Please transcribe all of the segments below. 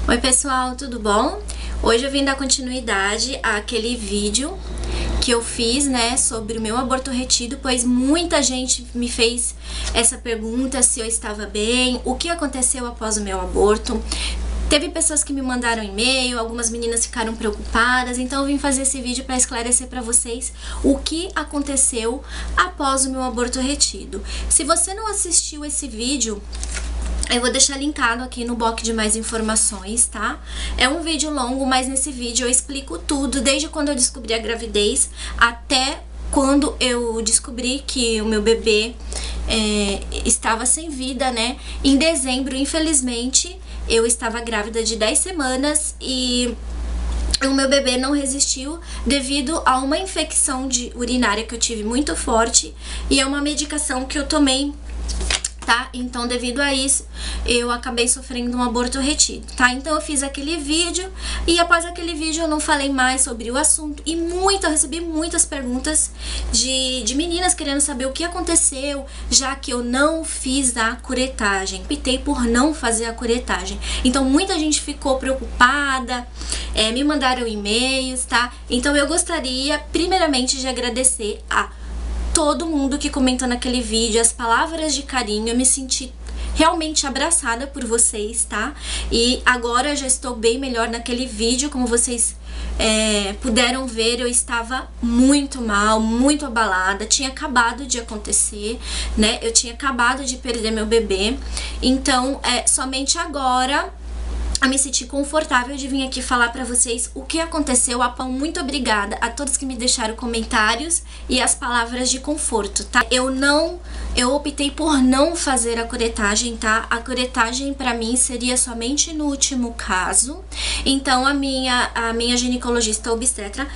Oi pessoal, tudo bom? Hoje eu vim dar continuidade àquele vídeo que eu fiz, né, sobre o meu aborto retido, pois muita gente me fez essa pergunta, se eu estava bem, o que aconteceu após o meu aborto. Teve pessoas que me mandaram e-mail, algumas meninas ficaram preocupadas, então eu vim fazer esse vídeo para esclarecer para vocês o que aconteceu após o meu aborto retido. Se você não assistiu esse vídeo, eu vou deixar linkado aqui no box de mais informações, tá? É um vídeo longo, mas nesse vídeo eu explico tudo, desde quando eu descobri a gravidez até quando eu descobri que o meu bebê estava sem vida, né? Em dezembro, infelizmente, eu estava grávida de 10 semanas e o meu bebê não resistiu devido a uma infecção urinária que eu tive muito forte e é uma medicação que eu tomei, tá? Então, devido a isso, eu acabei sofrendo um aborto retido, tá? Então, eu fiz aquele vídeo e após aquele vídeo eu não falei mais sobre o assunto e eu recebi muitas perguntas de meninas querendo saber o que aconteceu, já que eu não fiz a curetagem. Optei por não fazer a curetagem. Então, muita gente ficou preocupada, me mandaram e-mails, tá? Então, eu gostaria, primeiramente, de agradecer a todo mundo que comentou naquele vídeo, as palavras de carinho, eu me senti realmente abraçada por vocês, tá? E agora eu já estou bem melhor. Naquele vídeo, como vocês puderam ver, eu estava muito mal, muito abalada, tinha acabado de acontecer, né? Eu tinha acabado de perder meu bebê, então somente agora eu me senti confortável de vir aqui falar pra vocês o que aconteceu. Muito obrigada a todos que me deixaram comentários e as palavras de conforto, tá? Eu optei por não fazer a curetagem, tá? A curetagem pra mim seria somente no último caso. Então a minha ginecologista obstetra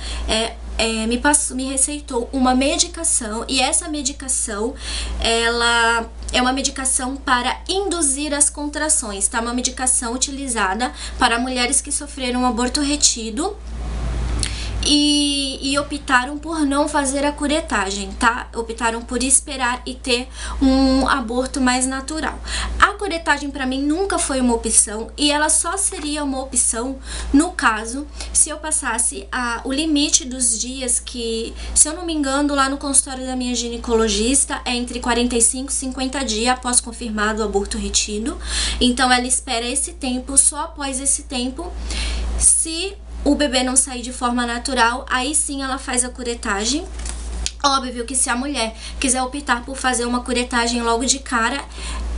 me receitou uma medicação e essa medicação, ela é uma medicação para induzir as contrações, tá? Uma medicação utilizada para mulheres que sofreram um aborto retido e optaram por não fazer a curetagem, tá? Optaram por esperar e ter um aborto mais natural. A curetagem pra mim nunca foi uma opção e ela só seria uma opção no caso se eu passasse o limite dos dias que, se eu não me engano, lá no consultório da minha ginecologista é entre 45 e 50 dias após confirmado o aborto retido. Então ela espera esse tempo, só após esse tempo, se o bebê não sair de forma natural, aí sim ela faz a curetagem. Óbvio que se a mulher quiser optar por fazer uma curetagem logo de cara,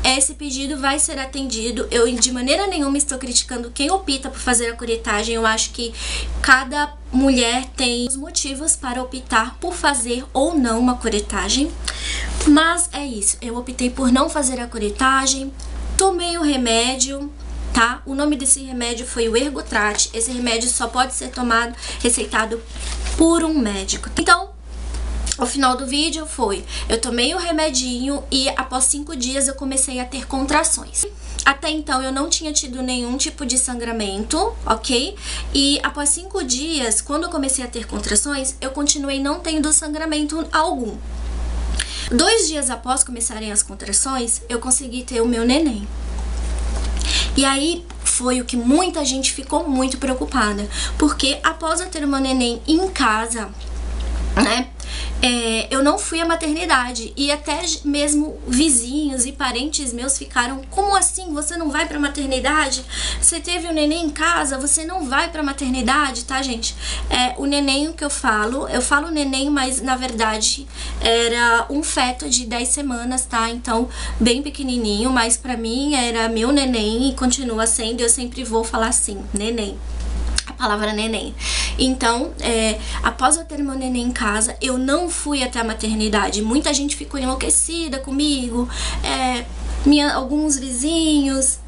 esse pedido vai ser atendido. Eu de maneira nenhuma estou criticando quem opta por fazer a curetagem. Eu acho que cada mulher tem os motivos para optar por fazer ou não uma curetagem. Mas é isso, eu optei por não fazer a curetagem, tomei o remédio, tá? O nome desse remédio foi o Ergotrat. Esse remédio só pode ser tomado, receitado por um médico. Então, o final do vídeo foi, eu tomei o remedinho e após 5 dias eu comecei a ter contrações. Até então eu não tinha tido nenhum tipo de sangramento, ok? E após 5 dias, quando eu comecei a ter contrações, eu continuei não tendo sangramento algum. 2 dias após começarem as contrações, eu consegui ter o meu neném. E aí foi o que muita gente ficou muito preocupada, porque após eu ter o meu neném em casa, né, eu não fui à maternidade e até mesmo vizinhos e parentes meus ficaram: como assim, você não vai pra maternidade? Você teve o neném em casa, você não vai pra maternidade, tá, gente? O neném que eu falo neném, mas na verdade era um feto de 10 semanas, tá? Então, bem pequenininho, mas pra mim era meu neném e continua sendo, eu sempre vou falar assim, neném. A palavra neném. Então, após eu ter meu neném em casa, eu não fui até a maternidade. Muita gente ficou enlouquecida comigo, alguns vizinhos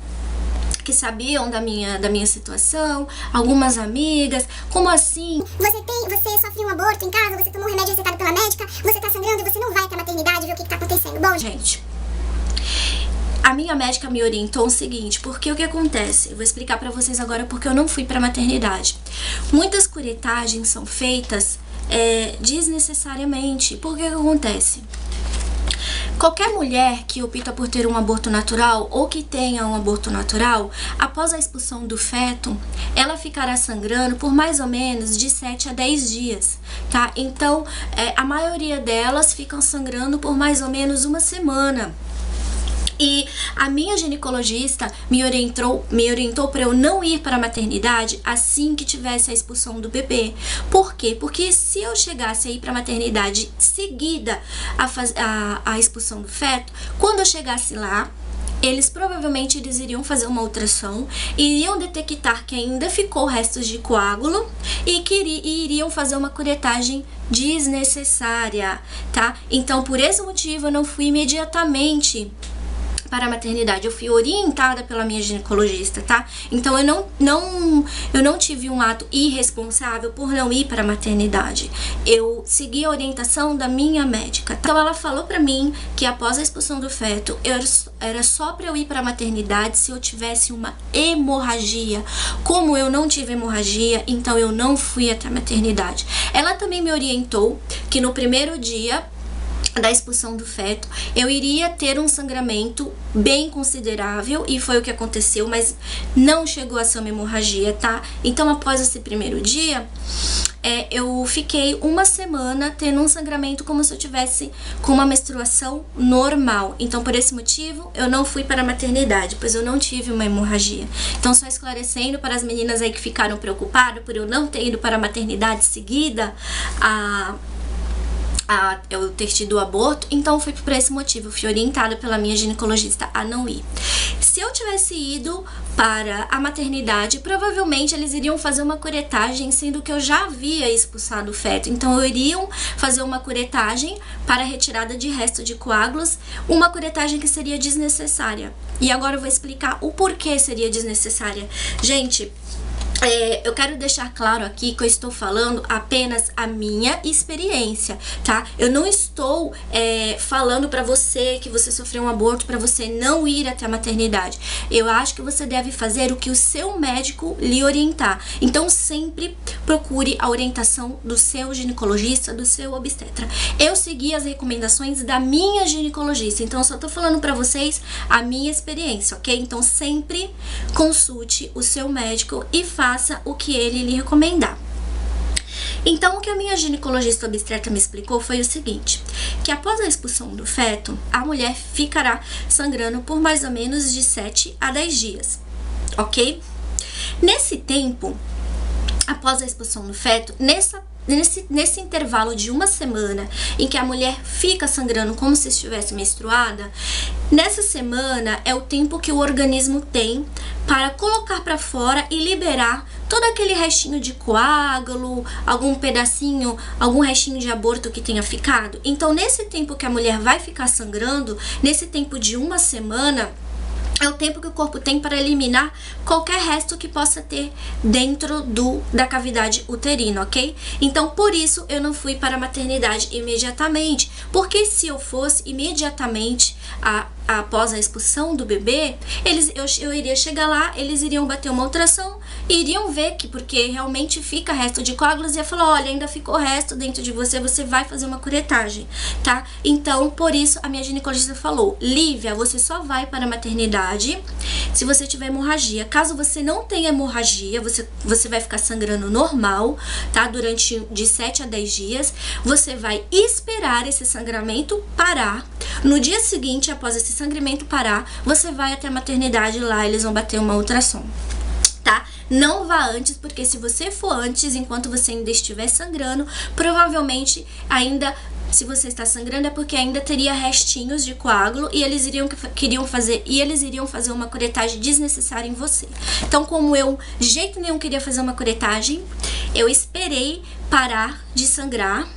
que sabiam da minha situação, algumas amigas. Como assim? Você sofreu um aborto em casa, você tomou um remédio receitado pela médica, você tá sangrando e você não vai até a maternidade ver o que tá acontecendo. Bom, gente, a minha médica me orientou o seguinte, porque o que acontece? Eu vou explicar pra vocês agora porque eu não fui pra maternidade. Muitas curetagens são feitas desnecessariamente. Por que acontece? Qualquer mulher que opta por ter um aborto natural ou que tenha um aborto natural, após a expulsão do feto, ela ficará sangrando por mais ou menos de 7 a 10 dias, tá? Então, a maioria delas ficam sangrando por mais ou menos uma semana. E a minha ginecologista me orientou para eu não ir para a maternidade assim que tivesse a expulsão do bebê. Por quê? Porque se eu chegasse a ir para a maternidade seguida a expulsão do feto, quando eu chegasse lá, eles iriam fazer uma ultrassom, iriam detectar que ainda ficou restos de coágulo e iriam fazer uma curetagem desnecessária, tá? Então, por esse motivo, eu não fui imediatamente para a maternidade. Eu fui orientada pela minha ginecologista, tá? Então eu não tive um ato irresponsável por não ir para a maternidade. Eu segui a orientação da minha médica. Então ela falou para mim que após a expulsão do feto, era só para eu ir para a maternidade se eu tivesse uma hemorragia. Como eu não tive hemorragia, então eu não fui até a maternidade. Ela também me orientou que no primeiro dia da expulsão do feto, eu iria ter um sangramento bem considerável, e foi o que aconteceu, mas não chegou a ser uma hemorragia, tá? Então, após esse primeiro dia, eu fiquei uma semana tendo um sangramento como se eu tivesse com uma menstruação normal. Então, por esse motivo, eu não fui para a maternidade, pois eu não tive uma hemorragia. Então, só esclarecendo para as meninas aí que ficaram preocupadas por eu não ter ido para a maternidade seguida eu ter tido o aborto, então foi por esse motivo, eu fui orientada pela minha ginecologista a não ir. Se eu tivesse ido para a maternidade, provavelmente eles iriam fazer uma curetagem, sendo que eu já havia expulsado o feto, então iriam fazer uma curetagem para retirada de resto de coágulos, uma curetagem que seria desnecessária. E agora eu vou explicar o porquê seria desnecessária. Gente, eu quero deixar claro aqui que eu estou falando apenas a minha experiência, tá? Eu não estou falando pra você que você sofreu um aborto pra você não ir até a maternidade. Eu acho que você deve fazer o que o seu médico lhe orientar. Então sempre procure a orientação do seu ginecologista, do seu obstetra. Eu segui as recomendações da minha ginecologista, então eu só tô falando pra vocês a minha experiência, ok? Então sempre consulte o seu médico e faça o que ele lhe recomendar. Então, o que a minha ginecologista obstetra me explicou foi o seguinte, que após a expulsão do feto, a mulher ficará sangrando por mais ou menos de 7 a 10 dias, ok? Nesse tempo, após a expulsão do feto, nesse intervalo de uma semana em que a mulher fica sangrando como se estivesse menstruada, nessa semana é o tempo que o organismo tem para colocar para fora e liberar todo aquele restinho de coágulo, algum pedacinho, algum restinho de aborto que tenha ficado. Então, nesse tempo que a mulher vai ficar sangrando, nesse tempo de uma semana, é o tempo que o corpo tem para eliminar qualquer resto que possa ter dentro da cavidade uterina, ok? Então, por isso, eu não fui para a maternidade imediatamente. Porque se eu fosse imediatamente após a expulsão do bebê, eu iria chegar lá, eles iriam bater uma ultrassom e iriam ver que, porque realmente fica resto de coágulos, e ia falar, olha, ainda ficou resto dentro de você, você vai fazer uma curetagem, tá? Então, por isso, a minha ginecologista falou, Lívia, você só vai para a maternidade se você tiver hemorragia. Caso você não tenha hemorragia, você vai ficar sangrando normal, tá? Durante de 7 a 10 dias, você vai esperar esse sangramento parar. No dia seguinte, após esse sangramento parar, você vai até a maternidade, lá eles vão bater uma ultrassom, tá? Não vá antes, porque se você for antes, enquanto você ainda estiver sangrando, provavelmente ainda, se você está sangrando, é porque ainda teria restinhos de coágulo e eles iriam fazer uma curetagem desnecessária em você. Então, como eu de jeito nenhum queria fazer uma curetagem, eu esperei parar de sangrar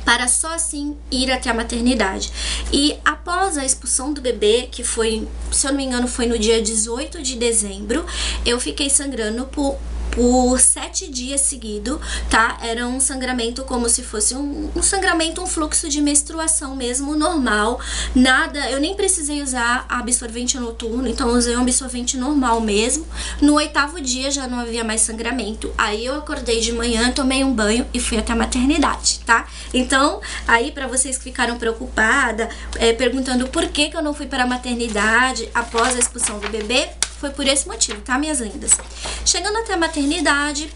para só assim ir até a maternidade. E após a expulsão do bebê, que foi, se eu não me engano, foi no dia 18 de dezembro, eu fiquei sangrando por por 7 dias seguidos, tá? Era um sangramento como se fosse um sangramento, um fluxo de menstruação mesmo, normal. Nada, eu nem precisei usar absorvente noturno, então usei um absorvente normal mesmo. No 8º dia já não havia mais sangramento. Aí eu acordei de manhã, tomei um banho e fui até a maternidade, tá? Então, aí pra vocês que ficaram preocupadas, perguntando por que eu não fui para a maternidade após a expulsão do bebê, foi por esse motivo, tá, minhas lindas? Chegando até a maternidade,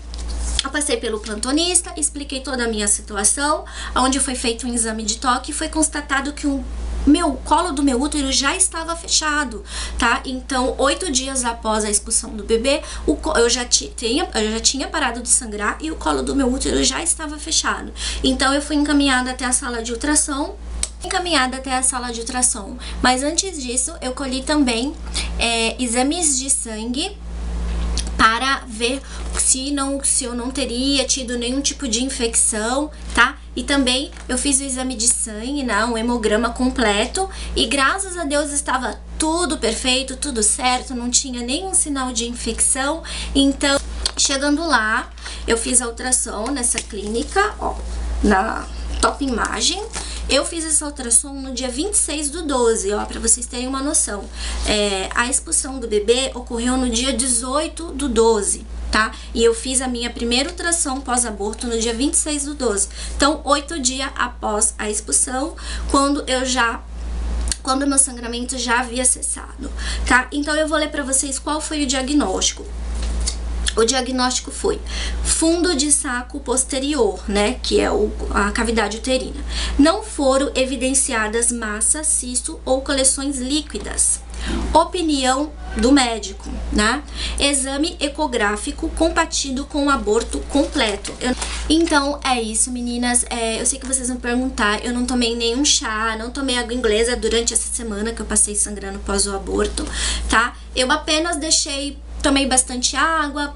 eu passei pelo plantonista, expliquei toda a minha situação, onde foi feito um exame de toque e foi constatado que o colo do meu útero já estava fechado, tá? Então, 8 dias após a expulsão do bebê, eu já tinha parado de sangrar e o colo do meu útero já estava fechado. Então, eu fui encaminhada até a sala de ultrassom. Mas antes disso, eu colhi também exames de sangue para ver se eu não teria tido nenhum tipo de infecção, tá? E também eu fiz o exame de sangue, né, um hemograma completo, e graças a Deus estava tudo perfeito, tudo certo, não tinha nenhum sinal de infecção. Então, chegando lá, eu fiz a ultrassom nessa clínica, ó, na Top Imagem. Eu fiz essa ultrassom no dia 26/12, ó, pra vocês terem uma noção. A expulsão do bebê ocorreu no dia 18/12, tá? E eu fiz a minha primeira ultrassom pós-aborto no dia 26/12. Então, 8 dias após a expulsão, quando meu sangramento já havia cessado, tá? Então, eu vou ler pra vocês qual foi o diagnóstico. O diagnóstico foi fundo de saco posterior, né, que é a cavidade uterina. Não foram evidenciadas massa, cisto ou coleções líquidas. Opinião do médico, né? Exame ecográfico compatível com o aborto completo. Então, é isso, meninas. Eu sei que vocês vão perguntar, eu não tomei nenhum chá, não tomei água inglesa durante essa semana que eu passei sangrando após o aborto, tá? Eu apenas tomei bastante água,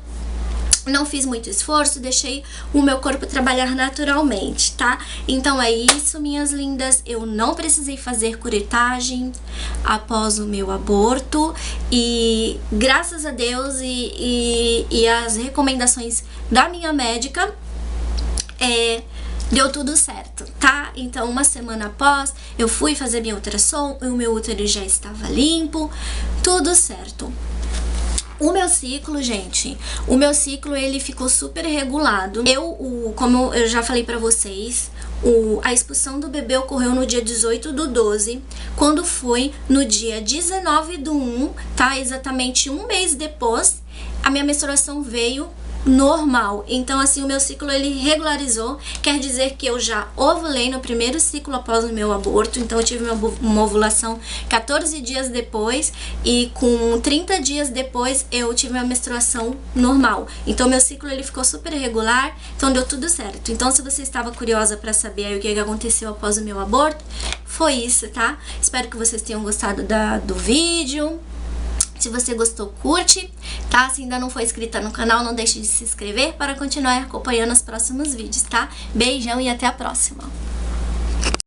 não fiz muito esforço, deixei o meu corpo trabalhar naturalmente, tá? Então é isso, minhas lindas, eu não precisei fazer curetagem após o meu aborto e graças a Deus e as recomendações da minha médica, deu tudo certo, tá? Então, uma semana após, eu fui fazer minha ultrassom, o meu útero já estava limpo, tudo certo. O meu ciclo, gente, ele ficou super regulado. Como eu já falei pra vocês, a expulsão do bebê ocorreu no dia 18/12, quando foi no dia 19/1, tá? Exatamente um mês depois, a minha menstruação veio normal. Então, assim, o meu ciclo, ele regularizou, quer dizer que eu já ovulei no primeiro ciclo após o meu aborto, então eu tive uma ovulação 14 dias depois e com 30 dias depois eu tive uma menstruação normal. Então, meu ciclo, ele ficou super regular, então deu tudo certo. Então, se você estava curiosa pra saber aí o que aconteceu após o meu aborto, foi isso, tá? Espero que vocês tenham gostado do vídeo. Se você gostou, curte, tá? Se ainda não for inscrita no canal, não deixe de se inscrever para continuar acompanhando os próximos vídeos, tá? Beijão e até a próxima!